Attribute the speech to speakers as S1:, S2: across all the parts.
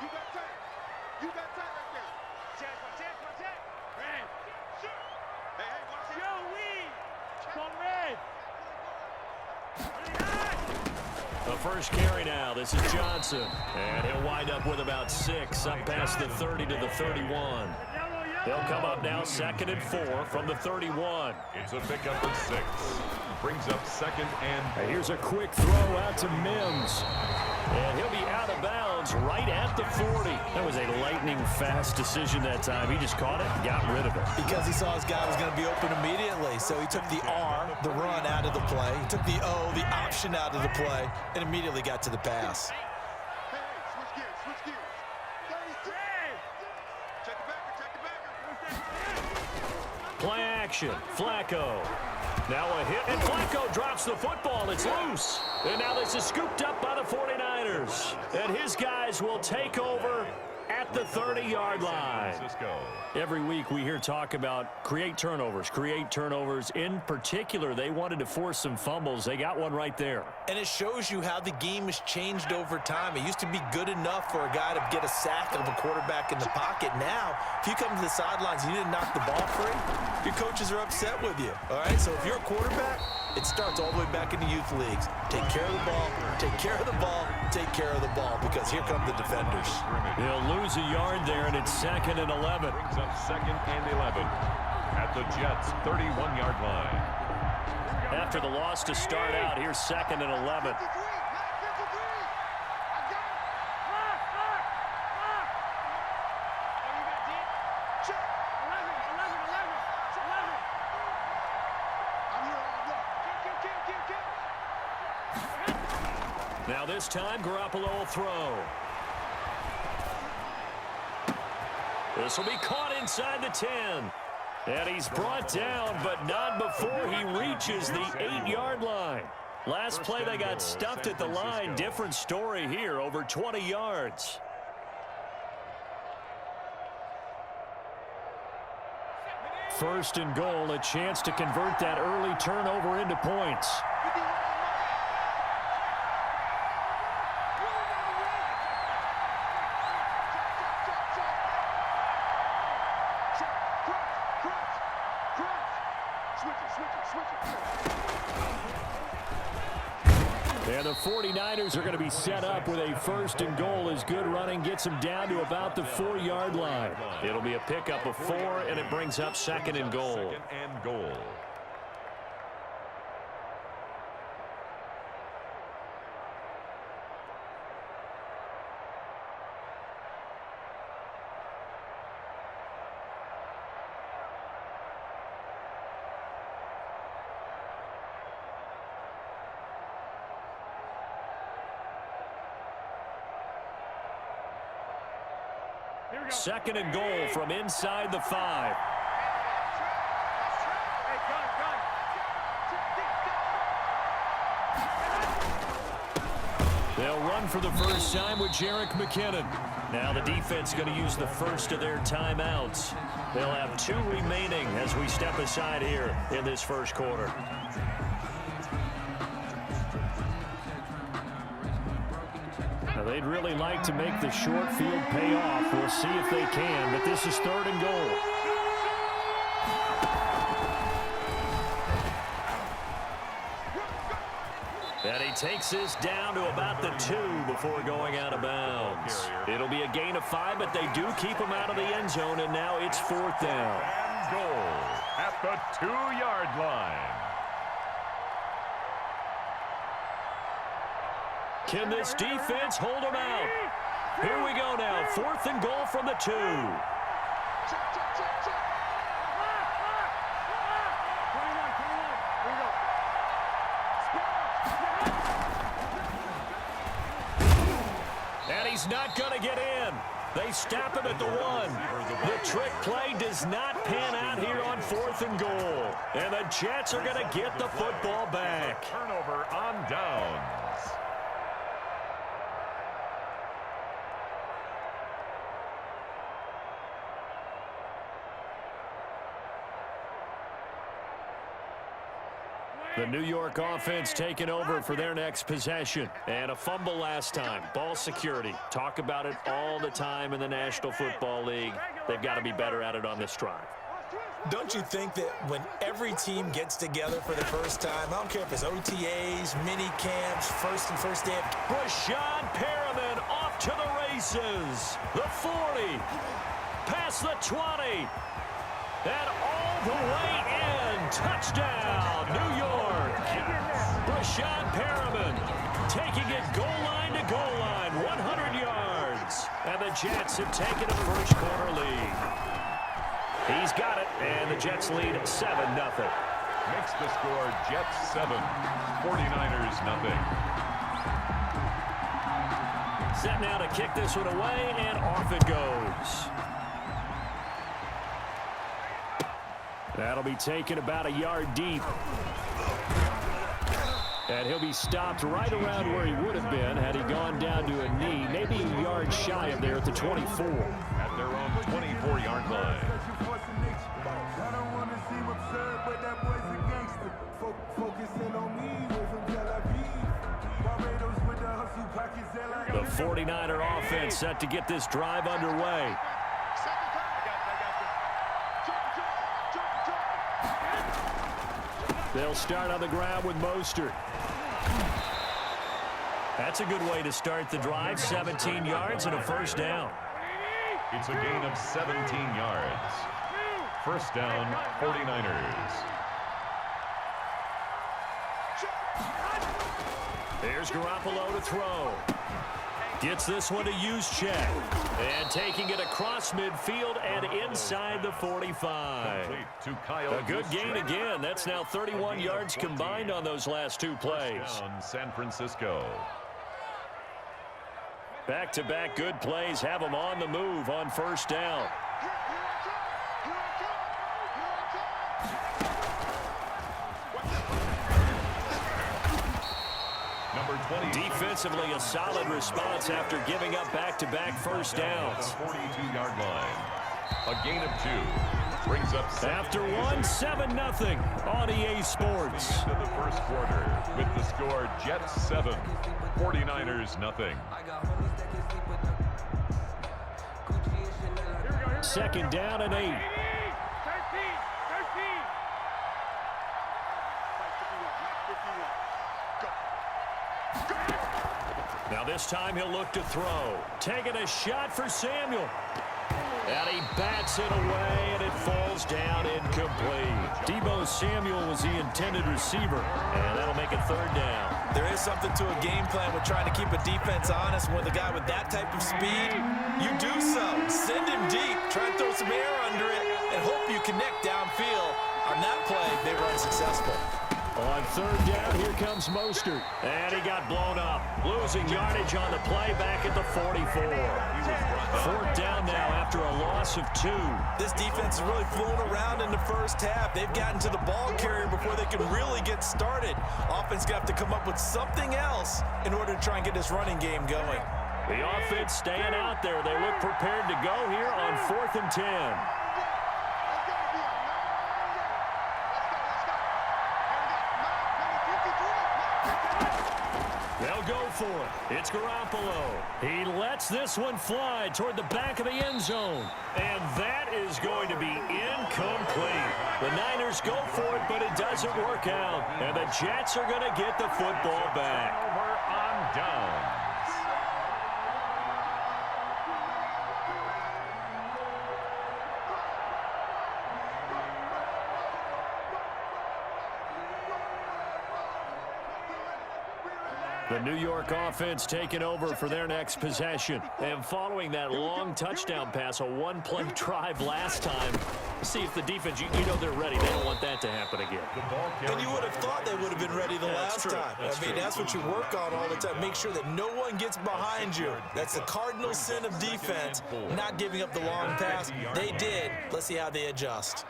S1: You got time. You got time right there. Watch out. Red. Hey, watch it. Yo, we. Come red.
S2: The first carry now. This is Johnson. And he'll wind up with about 6 up past the 30 to the 31. They'll come up now 2nd and 4 from the 31.
S3: It's a pickup of 6. Brings up 2nd and...
S2: Here's a quick throw out to Mims. And he'll be out of bounds right at the 40. That was a lightning-fast decision that time. He just caught it and got rid of it.
S4: Because he saw his guy was going to be open immediately. So he took the R, the run, out of the play. He took the O, the option, out of the play, and immediately got to the pass.
S1: Hey, switch gears. Check the backer.
S2: Play action. Flacco. Now a hit, and Flacco drops the football. It's loose. And now this is scooped up by the 49ers. And his guys will take over at the 30-yard line. Every week we hear talk about create turnovers. In particular, they wanted to force some fumbles. They got one right there.
S4: And it shows you how the game has changed over time. It used to be good enough for a guy to get a sack of a quarterback in the pocket. Now, if you come to the sidelines and you didn't knock the ball free, your coaches are upset with you. All right, so if you're a quarterback, it starts all the way back in the youth leagues. Take care of the ball, take care of the ball, take care of the ball, because here come the defenders.
S2: They'll lose a yard there, and it's 2nd and 11.
S3: Brings up 2nd and 11 at the Jets' 31-yard line.
S2: After the loss to start out, here's 2nd and 11. Now this time, Garoppolo will throw. This will be caught inside the 10. And he's brought down, but not before he reaches the 8-yard line. Last play, they got stuffed at the line. Different story here, over 20 yards. First and goal, a chance to convert that early turnover into points. And the 49ers are going to be set up with a first and goal as good running gets them down to about the 4-yard line. It'll be a pickup of 4, and it brings up 2nd and goal.
S3: 2nd and goal.
S2: Second and goal from inside the 5. They'll run for the first time with Jerick McKinnon. Now the defense going to use the first of their timeouts. They'll have 2 remaining as we step aside here in this first quarter. Now they'd really like to make the short field pay off. We'll see if they can, but this is 3rd and goal. And he takes this down to about the 2 before going out of bounds. It'll be a gain of 5, but they do keep him out of the end zone, and now it's 4th down.
S3: And goal at the 2-yard line.
S2: Can this defense hold them out? Here we go now. 4th and goal from the 2. And he's not going to get in. They stop him at the 1. The trick play does not pan out here on 4th and goal. And the Jets are going to get the football back.
S3: Turnover on downs.
S2: The New York offense taking over for their next possession. And a fumble last time. Ball security. Talk about it all the time in the National Football League. They've got to be better at it on this drive.
S4: Don't you think that when every team gets together for the first time, I don't care if it's OTAs, mini camps, first day of...
S2: Breshad Perriman off to the races. The 40. Past the 20. And all the way in. Touchdown, New York. Breshad Perriman taking it goal line to goal line. 100 yards. And the Jets have taken a first quarter lead. He's got it, and the Jets lead 7-0.
S3: Makes the score Jets 7, 49ers nothing.
S2: Set now to kick this one away, and off it goes. That'll be taken about a yard deep. And he'll be stopped right around where he would have been had he gone down to a knee, maybe a yard shy of there at the 24.
S3: At their own 24-yard line.
S2: The 49er offense set to get this drive underway. They'll start on the ground with Mostert. That's a good way to start the drive. 17 yards and a first down.
S3: It's a gain of 17 yards. First down, 49ers.
S2: There's Garoppolo to throw. Gets this one to Juszczyk. And taking it across midfield and inside the 45. A good gain again. That's now 31 yards combined on those last two plays.
S3: Down, San Francisco.
S2: Back-to-back good plays have them on the move on first down. Defensively, a solid response after giving up back-to-back first downs.
S3: 42-yard line. A gain of 2. Brings up
S2: after one, 7-0 on EA Sports.
S3: Into the first quarter with the score Jets 7, 49ers nothing.
S2: Second down and 8. Now this time he'll look to throw. Taking a shot for Samuel. And he bats it away, and it falls down incomplete. Deebo Samuel was the intended receiver, and that'll make it third down.
S4: There is something to a game plan with trying to keep a defense honest. With a guy with that type of speed, you do so. Send him deep, try and throw some air under it, and hope you connect downfield. On that play, they were unsuccessful.
S2: On third down, here comes Mostert. And he got blown up. Losing yardage on the play back at the 44. Fourth down now after a loss of 2.
S4: This defense has really flown around in the first half. They've gotten to the ball carrier before they can really get started. Offense got to come up with something else in order to try and get this running game going.
S2: The offense staying out there. They look prepared to go here on 4th and 10. They'll go for it. It's Garoppolo. He lets this one fly toward the back of the end zone. And that is going to be incomplete. The Niners go for it, but it doesn't work out. And the Jets are going to get the football back.
S3: Over on downs.
S2: The New York offense taking over for their next possession. And following that long touchdown pass, a one-play drive last time, see if the defense, you know they're ready. They don't want that to happen again.
S4: And you would have thought they would have been ready the last time. That's what you work on all the time. Make sure that no one gets behind you. That's the cardinal sin of defense, not giving up the long pass. They did. Let's see how they adjust.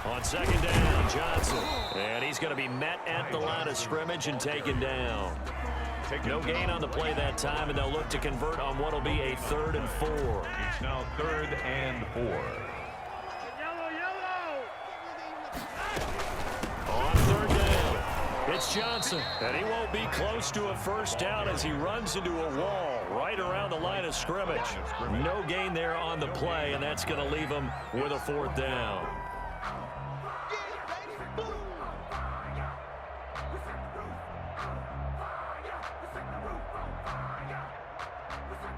S2: On second down, Johnson. And he's going to be met at the line of scrimmage and taken down. No gain on the play that time, and they'll look to convert on what will be a 3rd and 4.
S3: It's now 3rd and 4.
S2: It's Johnson. And he won't be close to a first down as he runs into a wall right around the line of scrimmage. No gain there on the play, and that's going to leave him with a 4th down.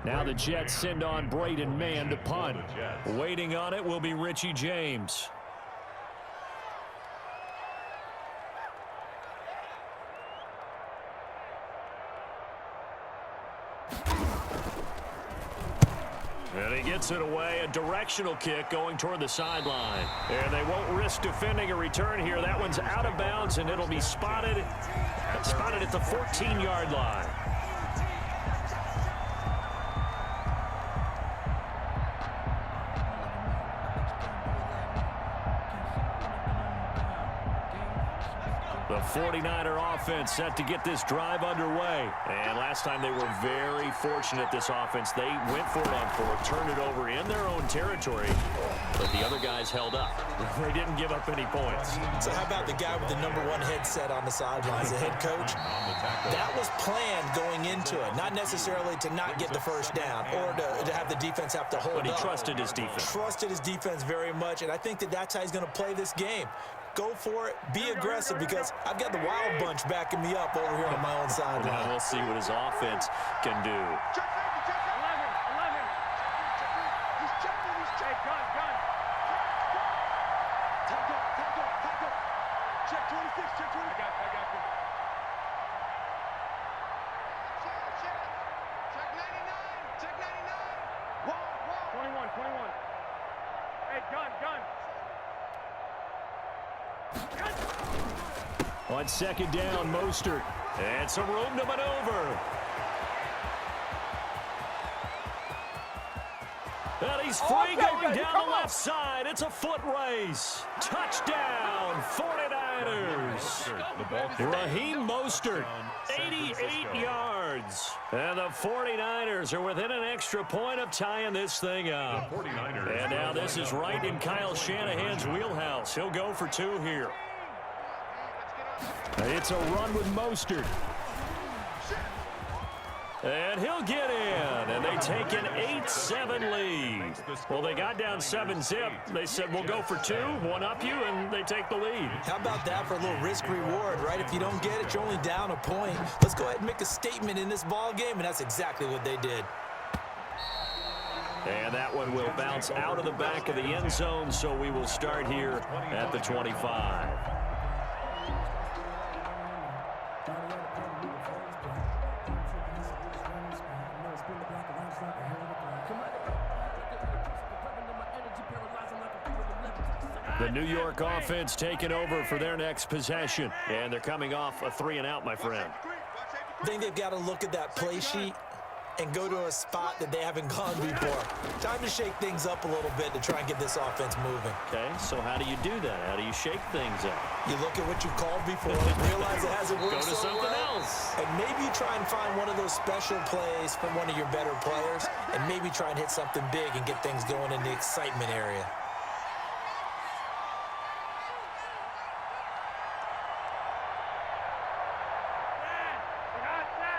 S2: Now the Jets send on Braden Mann to punt. Waiting on it will be Richie James. And he gets it away, a directional kick going toward the sideline. And they won't risk defending a return here. That one's out of bounds, and it'll be spotted at the 14-yard line. The 49er offense set to get this drive underway. And last time they were very fortunate, this offense. They went for it on 4th, turned it over in their own territory, but the other guys held up. They didn't give up any points.
S4: So how about the guy with the #1 headset on the sidelines, the head coach? That was planned going into it, not necessarily to not get the first down or to have the defense have to hold up.
S2: But he trusted his defense.
S4: Trusted his defense very much, and I think that's how he's going to play this game. Go for it. Be aggressive, because I've got the Wild Bunch backing me up over here on my own sideline.
S2: Now we'll see what his offense can do.
S1: 11. He's checking. Hey, gun. Tackle. Check 26. Check 20. I got you. Check 99. Wall. 21. Hey, gun.
S2: On 2nd down, Mostert. And some room to maneuver. And he's free going down the left side. It's a foot race. Touchdown, 49ers. Raheem Mostert, 88 yards. And the 49ers are within an extra point of tying this thing up. And now this is right in Kyle Shanahan's wheelhouse. He'll go for 2 here. It's a run with Mostert. And he'll get in, and they take an 8-7 lead. Well, they got down 7-zip. They said, we'll go for 2, one up you, and they take the lead.
S4: How about that for a little risk-reward, right? If you don't get it, you're only down a point. Let's go ahead and make a statement in this ball game, and that's exactly what they did.
S2: And that one will bounce out of the back of the end zone, so we will start here at the 25. The New York offense taking over for their next possession. And they're coming off a 3-and-out, my friend.
S4: I think they've got to look at that play sheet and go to a spot that they haven't gone before. Time to shake things up a little bit to try and get this offense moving.
S2: Okay, so how do you do that? How do you shake things up?
S4: You look at what you called before, realize it hasn't worked
S2: Go to
S4: so
S2: something
S4: well,
S2: else.
S4: and maybe try and find one of those special plays from one of your better players, and maybe try and hit something big and get things going in the excitement area.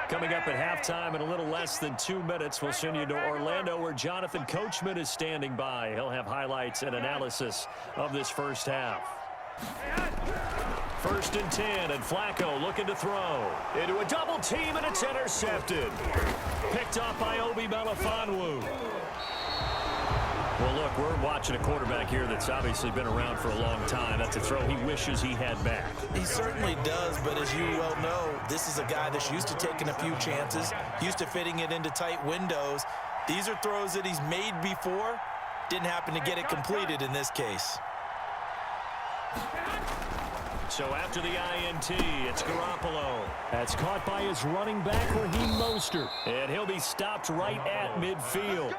S2: Coming up at halftime in a little less than 2 minutes, we'll send you to Orlando, where Jonathan Coachman is standing by. He'll have highlights and analysis of this first half. 1st and 10, and Flacco looking to throw. Into a double team, and it's intercepted. Picked up by Obi Melifonwu. Well, look, we're watching a quarterback here that's obviously been around for a long time. That's a throw he wishes he had back.
S4: He certainly does, but as you well know, this is a guy that's used to taking a few chances, used to fitting it into tight windows. These are throws that he's made before. Didn't happen to get it completed in this case.
S2: So after the INT, it's Garoppolo. That's caught by his running back, Raheem Mostert. And he'll be stopped right at midfield.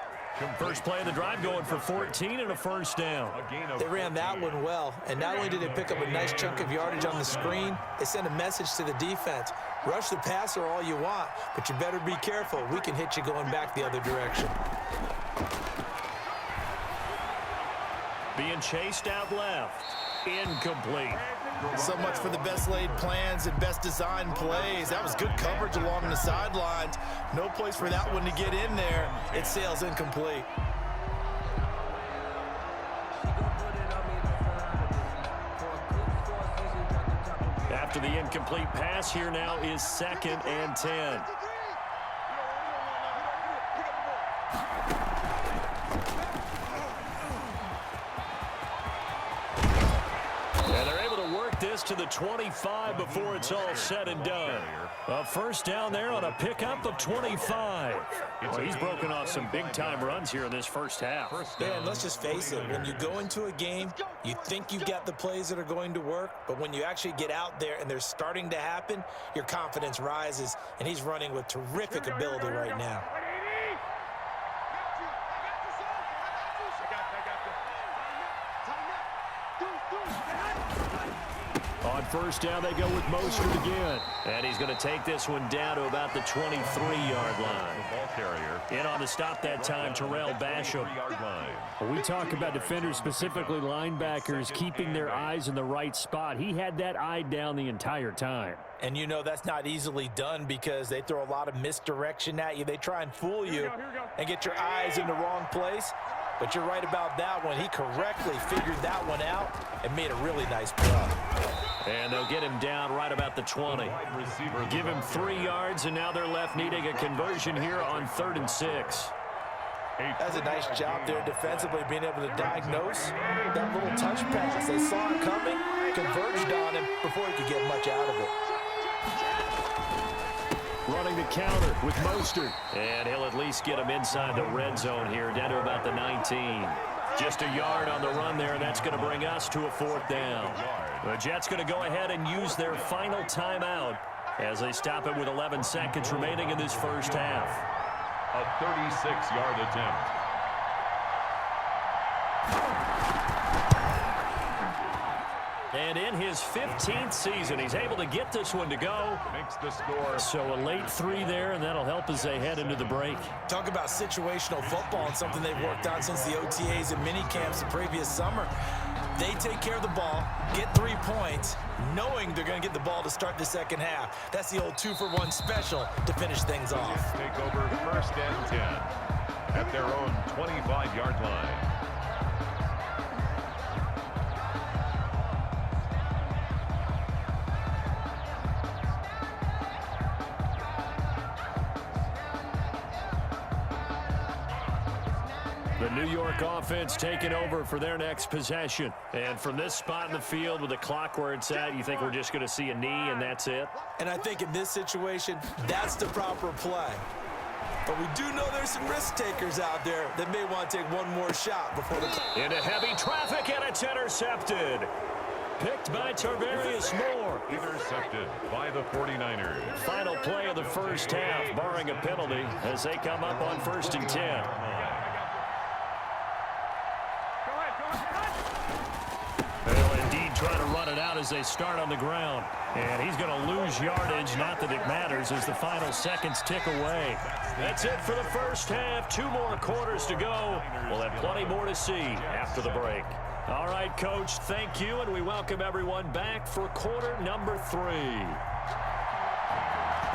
S2: First play of the drive going for 14 and a first down.
S4: They ran that one well, and not only did they pick up a nice chunk of yardage on the screen, they sent a message to the defense. Rush the passer all you want, but you better be careful. We can hit you going back the other direction.
S2: Being chased out left. incomplete.
S4: So much for the best laid plans and best designed plays. That was good coverage along the sidelines. No place for that one to get in there. It sails incomplete.
S2: After the incomplete pass, here now is 2nd and 10. And they're able to work this to the 25 before it's all said and done. A first down there on a pickup of 25. Well, he's broken off some big-time runs here in this first half.
S4: Yeah, and let's just face it. When you go into a game, you think you've got the plays that are going to work, but when you actually get out there and they're starting to happen, your confidence rises, and he's running with terrific ability right now.
S2: On first down, they go with Mostert again. And he's going to take this one down to about the 23-yard line.
S3: Ball carrier.
S2: In on the stop that time, Terrell Basham.
S5: We talk about defenders, specifically linebackers, keeping their eyes in the right spot. He had that eye down the entire time.
S4: And you know that's not easily done because they throw a lot of misdirection at you. They try and fool you and get your eyes in the wrong place. But you're right about that one. He correctly figured that one out and made a really nice play.
S2: And they'll get him down right about the 20. Give him 3 yards, and now they're left needing a conversion here on 3rd and 6.
S4: That's a nice job there defensively, being able to diagnose that little touch pass. They saw it coming, converged on him before he could get much out of it.
S2: Running the counter with Mostert. And he'll at least get him inside the red zone here, down to about the 19. Just a yard on the run there, and that's going to bring us to a 4th down. The Jets going to go ahead and use their final timeout as they stop it with 11 seconds remaining in this first half.
S3: A 36-yard attempt.
S2: And in his 15th season, he's able to get this one to go.
S3: Makes the score.
S2: So a late 3 there, and that'll help as they head into the break.
S4: Talk about situational football and something they've worked on since the OTAs and mini camps the previous summer. They take care of the ball, get 3 points, knowing they're going to get the ball to start the second half. That's the old 2-for-1 special to finish things off.
S3: Take over 1st and 10 at their own 25-yard line.
S2: The New York offense taking over for their next possession. And from this spot in the field with the clock where it's at, you think we're just going to see a knee and that's it?
S4: And I think in this situation, that's the proper play. But we do know there's some risk takers out there that may want to take one more shot before the...
S2: Into heavy traffic, and it's intercepted. Picked by Tarvarius Moore.
S3: Intercepted by the 49ers.
S2: Final play of the first half, barring a penalty, as they come up on 1st and 10. They'll indeed try to run it out as they start on the ground. And he's going to lose yardage, not that it matters, as the final seconds tick away. That's it for the first half. 2 more quarters to go. We'll have plenty more to see after the break. All right, Coach, thank you, and we welcome everyone back for quarter number 3.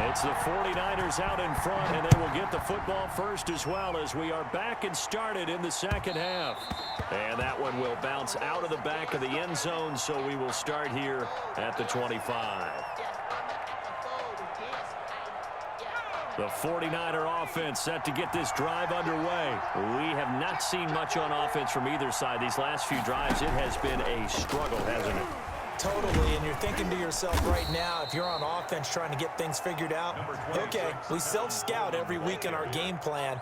S2: It's the 49ers out in front, and they will get the football first as well as we are back and started in the second half. And that one will bounce out of the back of the end zone, so we will start here at the 25. The 49er offense set to get this drive underway. We have not seen much on offense from either side. These last few drives, it has been a struggle, hasn't it?
S4: Totally, and you're thinking to yourself right now, if you're on offense trying to get things figured out, okay, we self-scout every week in our game plan.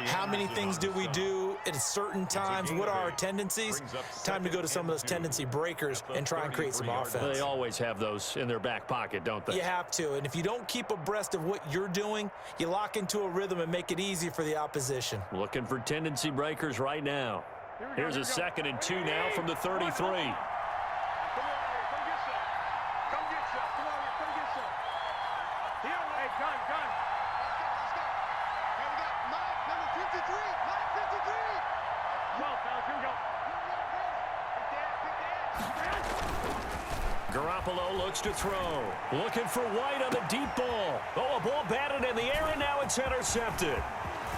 S4: How many things do we do at certain times? What are our tendencies? Time to go to some of those tendency breakers and try and create some offense.
S2: They always have those in their back pocket, don't they?
S4: You have to, and if you don't keep abreast of what you're doing, you lock into a rhythm and make it easy for the opposition.
S2: Looking for tendency breakers right now. Here's a 2nd and 2 now from the 33. Garoppolo looks to throw. Looking for White on the deep ball. Oh, a ball batted in the air, and now it's intercepted.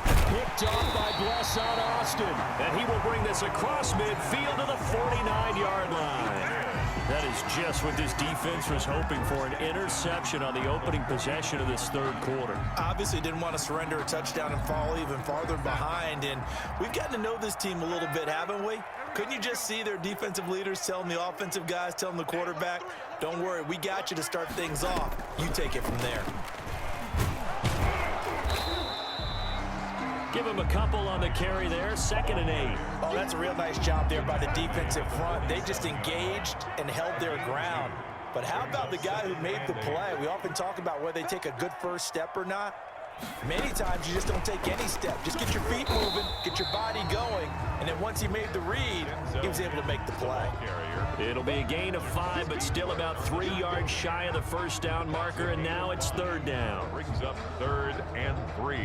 S2: Picked off by Blesson Austin. And he will bring this across midfield to the 49-yard line. That is just what this defense was hoping for, an interception on the opening possession of this third quarter.
S4: Obviously didn't want to surrender a touchdown and fall even farther behind. And we've gotten to know this team a little bit, haven't we? Couldn't you just see their defensive leaders telling the offensive guys, telling the quarterback, don't worry, we got you to start things off. You take it from there.
S2: Give him a couple on the carry there, 2nd and 8.
S4: Oh, that's a real nice job there by the defensive front. They just engaged and held their ground. But how about the guy who made the play? We often talk about whether they take a good first step or not. Many times you just don't take any step. Just get your feet moving, get your body going, and then once he made the read, he was able to make the play.
S2: It'll be a gain of 5, but still about 3 yards shy of the first down marker, and now it's 3rd down.
S3: Brings up 3rd and 3.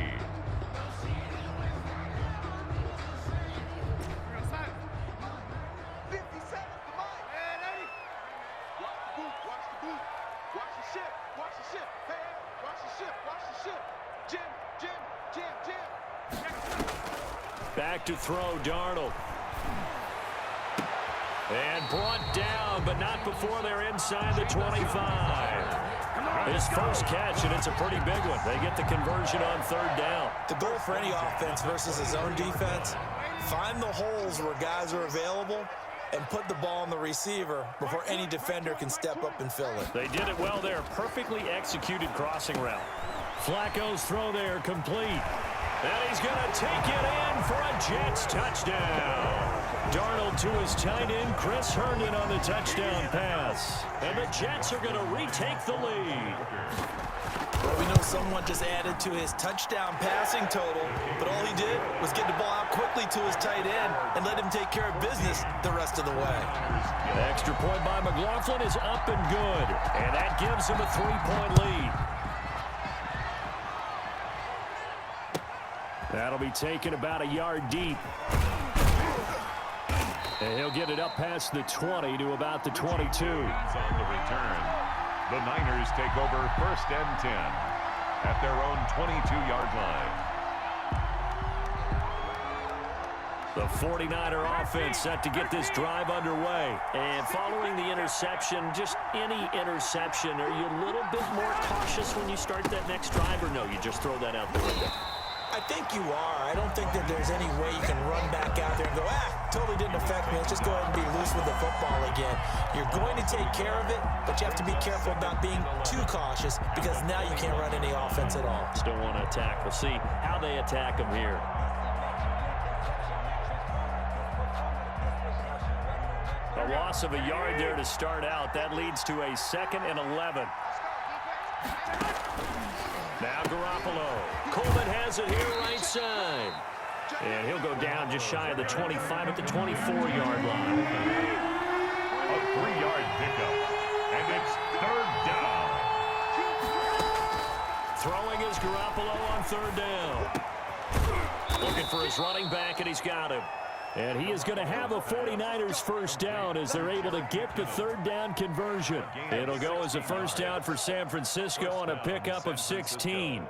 S2: Back to throw, Darnold. And brought down, but not before they're inside the 25. His first catch, and it's a pretty big one. They get the conversion on 3rd down.
S4: The goal for any offense versus his own defense, find the holes where guys are available and put the ball on the receiver before any defender can step up and fill it.
S2: They did it well there. Perfectly executed crossing route. Flacco's throw there, complete. And he's going to take it in for a Jets touchdown. Darnold to his tight end, Chris Herndon on the touchdown pass. And the Jets are going to retake the lead.
S4: Well, we know someone just added to his touchdown passing total, but all he did was get the ball out quickly to his tight end and let him take care of business the rest of the way.
S2: The extra point by McLaughlin is up and good, and that gives him a 3-point lead. That'll be taken about a yard deep. And he'll get it up past the 20 to about the 22.
S3: On the return, the Niners take over 1st and 10 at their own 22-yard line.
S2: The 49er offense set to get this drive underway. And following the interception, just any interception, are you a little bit more cautious when you start that next drive, or no, you just throw that out the window?
S4: I think you are. I don't think that there's any way you can run back out there and go, totally didn't affect me. Let's just go ahead and be loose with the football again. You're going to take care of it, but you have to be careful about being too cautious because now you can't run any offense at all.
S2: Still want to attack. We'll see how they attack them here. A loss of a yard there to start out. That leads to a 2nd and 11. Now Garoppolo. Coleman has it here right side. And he'll go down just shy of the 25 at the 24-yard line.
S3: A 3-yard pickup. And it's 3rd down.
S2: Throwing is Garoppolo on 3rd down. Looking for his running back, and he's got him. And he is going to have a 49ers first down as they're able to get the 3rd down conversion. It'll go as a first down for San Francisco on a pickup of 16.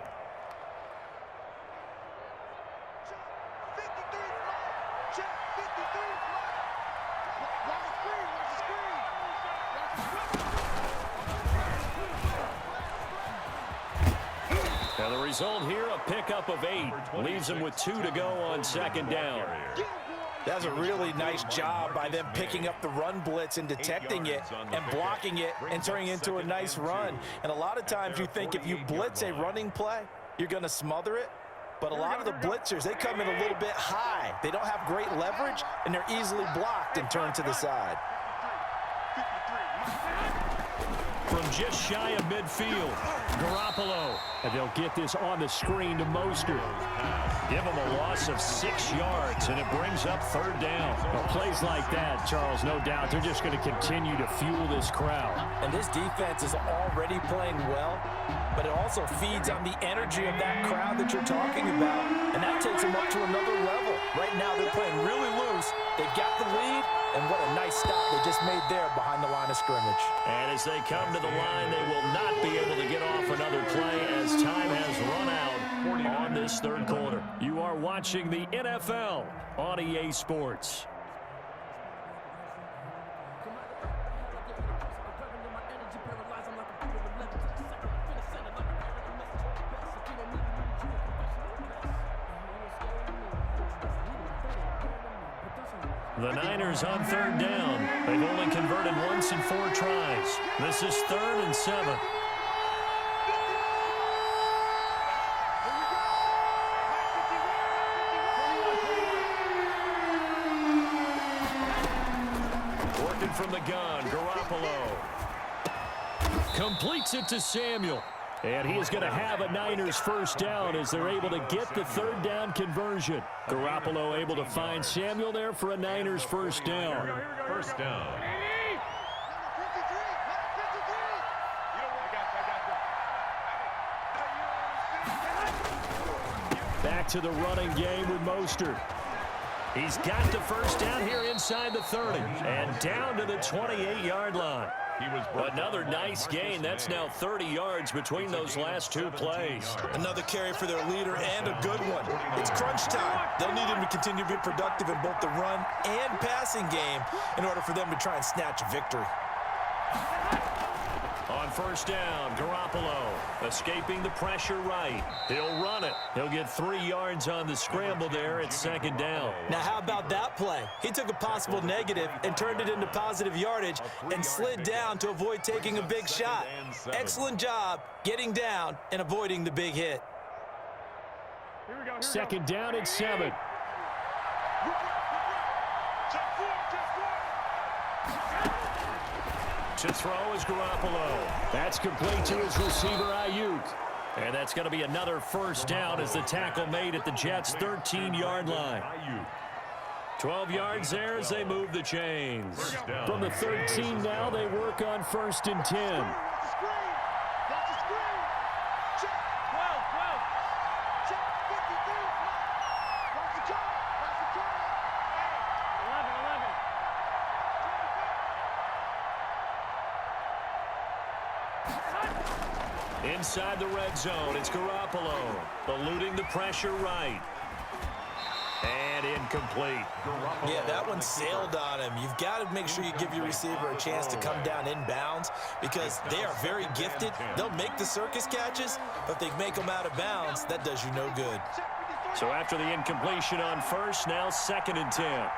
S2: And the result here, a pickup of 8. Leaves them with 2 to go on 2nd down.
S4: That's a really nice job by them picking up the run blitz and detecting it and blocking it and turning it into a nice run. And a lot of times you think if you blitz a running play, you're going to smother it. But a lot of the blitzers, they come in a little bit high. They don't have great leverage, and they're easily blocked and turned to the side.
S2: From just shy of midfield, Garoppolo. And they'll get this on the screen to Mostert. Give him a loss of 6 yards, and it brings up 3rd down. Well, plays like that, Charles, no doubt, they're just going to continue to fuel this crowd.
S4: And this defense is already playing well, but it also feeds on the energy of that crowd that you're talking about, and that takes them up to another level. Right now, they're playing really loose. They've got the lead, and what a nice stop they just made there behind the line of scrimmage.
S2: And as they come to the line, they will not be able to get off another play as time has run out on this third quarter. You are watching the NFL on EA Sports. The Niners on third down. They've only converted once in 4 tries. This is 3rd and 7. Working from the gun, Garoppolo. Completes it to Samuel. And he is going to have a Niners first down as they're able to get the third down conversion. Garoppolo able to find Samuel there for a Niners first down.
S3: First down.
S2: Back to the running game with Mostert. He's got the first down here inside the 30 and down to the 28-yard line. Another nice gain. That's now 30 yards between those last 2 plays.
S4: Another carry for their leader and a good one. It's crunch time. They'll need him to continue to be productive in both the run and passing game in order for them to try and snatch a victory.
S2: On first down, Garoppolo escaping the pressure right. He'll run it. He'll get 3 yards on the scramble there at 2nd down.
S4: Now, how about that play? He took a possible negative and turned it into positive yardage and slid down to avoid taking a big shot. Excellent job getting down and avoiding the big hit.
S2: 2nd down and 7. To throw is Garoppolo. That's complete to his receiver, Ayuk. And that's going to be another first down as the tackle made at the Jets' 13-yard line. 12 yards there as they move the chains. From the 13 now, they work on 1st and 10. Inside the red zone, it's Garoppolo eluding the pressure right. And incomplete.
S4: Yeah, that one sailed on him. You've got to make sure you give your receiver a chance to come down inbounds because they are very gifted. They'll make the circus catches, but if they make them out of bounds, that does you no good.
S2: So after the incompletion on first, now 2nd and 10.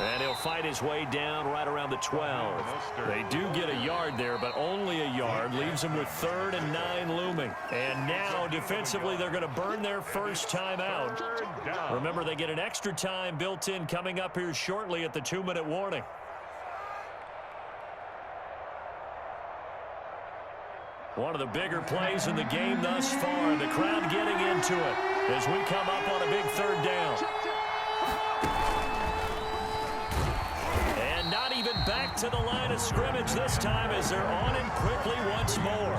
S2: And he'll fight his way down right around the 12. They do get a yard there, but only a yard. Leaves them with 3rd and 9 looming. And now, defensively, they're going to burn their first time out. Remember, they get an extra time built in coming up here shortly at the 2-minute warning. One of the bigger plays in the game thus far. The crowd getting into it as we come up on a big 3rd down. Even back to the line of scrimmage this time as they're on him quickly once more.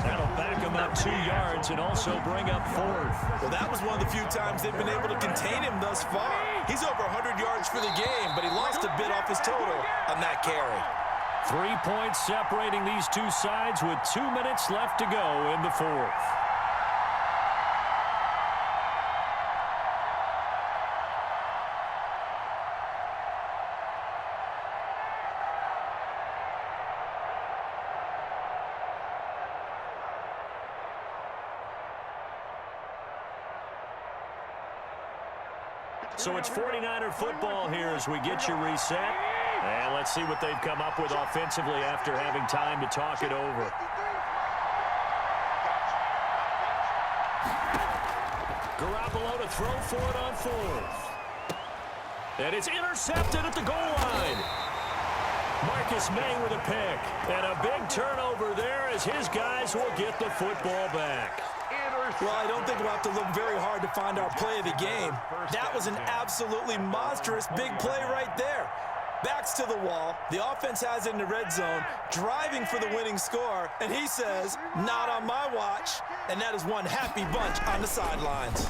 S2: That'll back him up 2 yards and also bring up 4th.
S4: Well, that was one of the few times they've been able to contain him thus far. He's over 100 yards for the game, but he lost a bit off his total on that carry.
S2: 3 points separating these two sides with 2 minutes left to go in the 4th. So it's 49er football here as we get you reset. And let's see what they've come up with offensively after having time to talk it over. Garoppolo to throw for it on 4th. And it's intercepted at the goal line. Marcus May with a pick. And a big turnover there as his guys will get the football back.
S4: Well, I don't think we'll have to look very hard to find our play of the game. That was an absolutely monstrous big play right there. Backs to the wall. The offense has it in the red zone, driving for the winning score, and he says, not on my watch. And that is one happy bunch on the sidelines.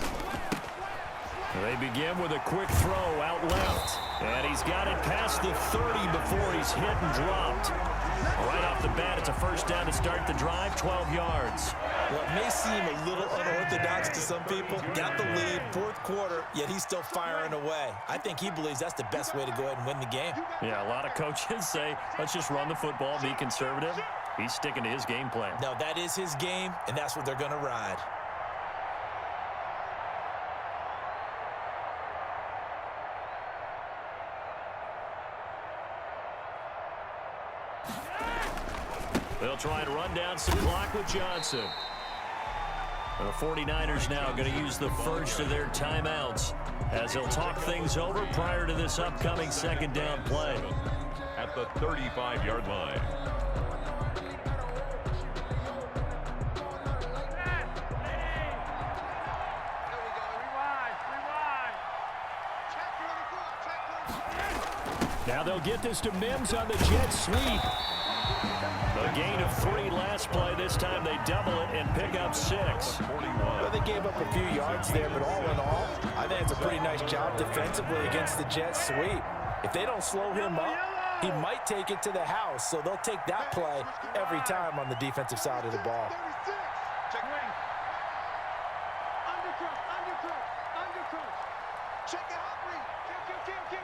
S2: They begin with a quick throw out left. And he's got it past the 30 before he's hit and dropped. Right off the bat, it's a first down to start the drive, 12 yards.
S4: Well, it may seem a little unorthodox to some people. Got the lead, fourth quarter, yet he's still firing away. I think he believes that's the best way to go ahead and win the game.
S2: Yeah, a lot of coaches say, let's just run the football, be conservative. He's sticking to his game plan.
S4: No, that is his game, and that's what they're going to ride.
S2: They'll try and run down some clock with Johnson. The 49ers now going to use the first of their timeouts as they'll talk things over prior to this upcoming second down play.
S3: At the 35-yard line.
S5: Now they'll get this to Mims on the jet sweep.
S2: A gain of 3 last play. This time they double it and pick up 6.
S4: Well, they gave up a few yards there, but all in all, I think it's a pretty nice job defensively against the jet sweep. If they don't slow him up, he might take it to the house, so they'll take that play every time on the defensive side of the ball.
S1: Check it out, Reed.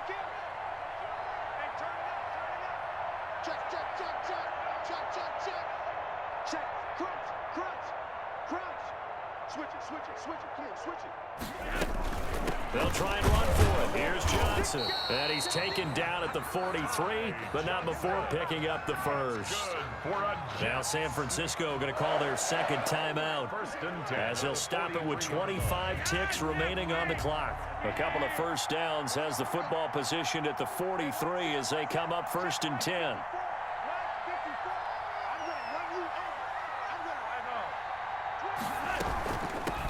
S1: Kill. Hey, turn it up. Check. Check. Crunch. Switch it. Come on, switch it.
S2: They'll try and run for it. Here's Johnson. And he's taken down at the 43, but not before picking up the first. Now San Francisco going to call their second timeout as they'll stop it with 25 ticks remaining on the clock. A couple of first downs has the football positioned at the 43 as they come up 1st and 10.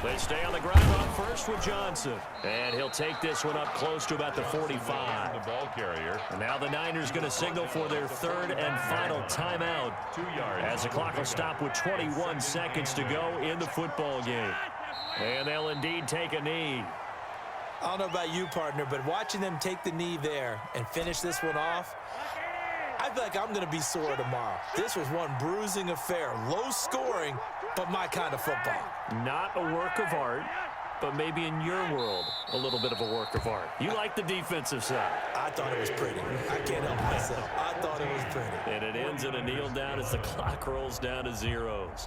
S2: They stay on the ground on first with Johnson. And he'll take this one up close to about the 45.
S3: The ball carrier.
S2: And now the Niners going to signal for their third and final timeout
S3: 2 yards.
S2: as the clock will stop with 21 seconds to go in the football game. And they'll indeed take a knee.
S4: I don't know about you, partner, but watching them take the knee there and finish this one off, I feel like I'm going to be sore tomorrow. This was one bruising affair. Low scoring, but my kind of football.
S2: Not a work of art, but maybe in your world, a little bit of a work of art. You like the defensive side.
S4: I thought it was pretty. I can't help myself. I thought it was pretty.
S2: And it ends in a kneel down as the clock rolls down to zeros.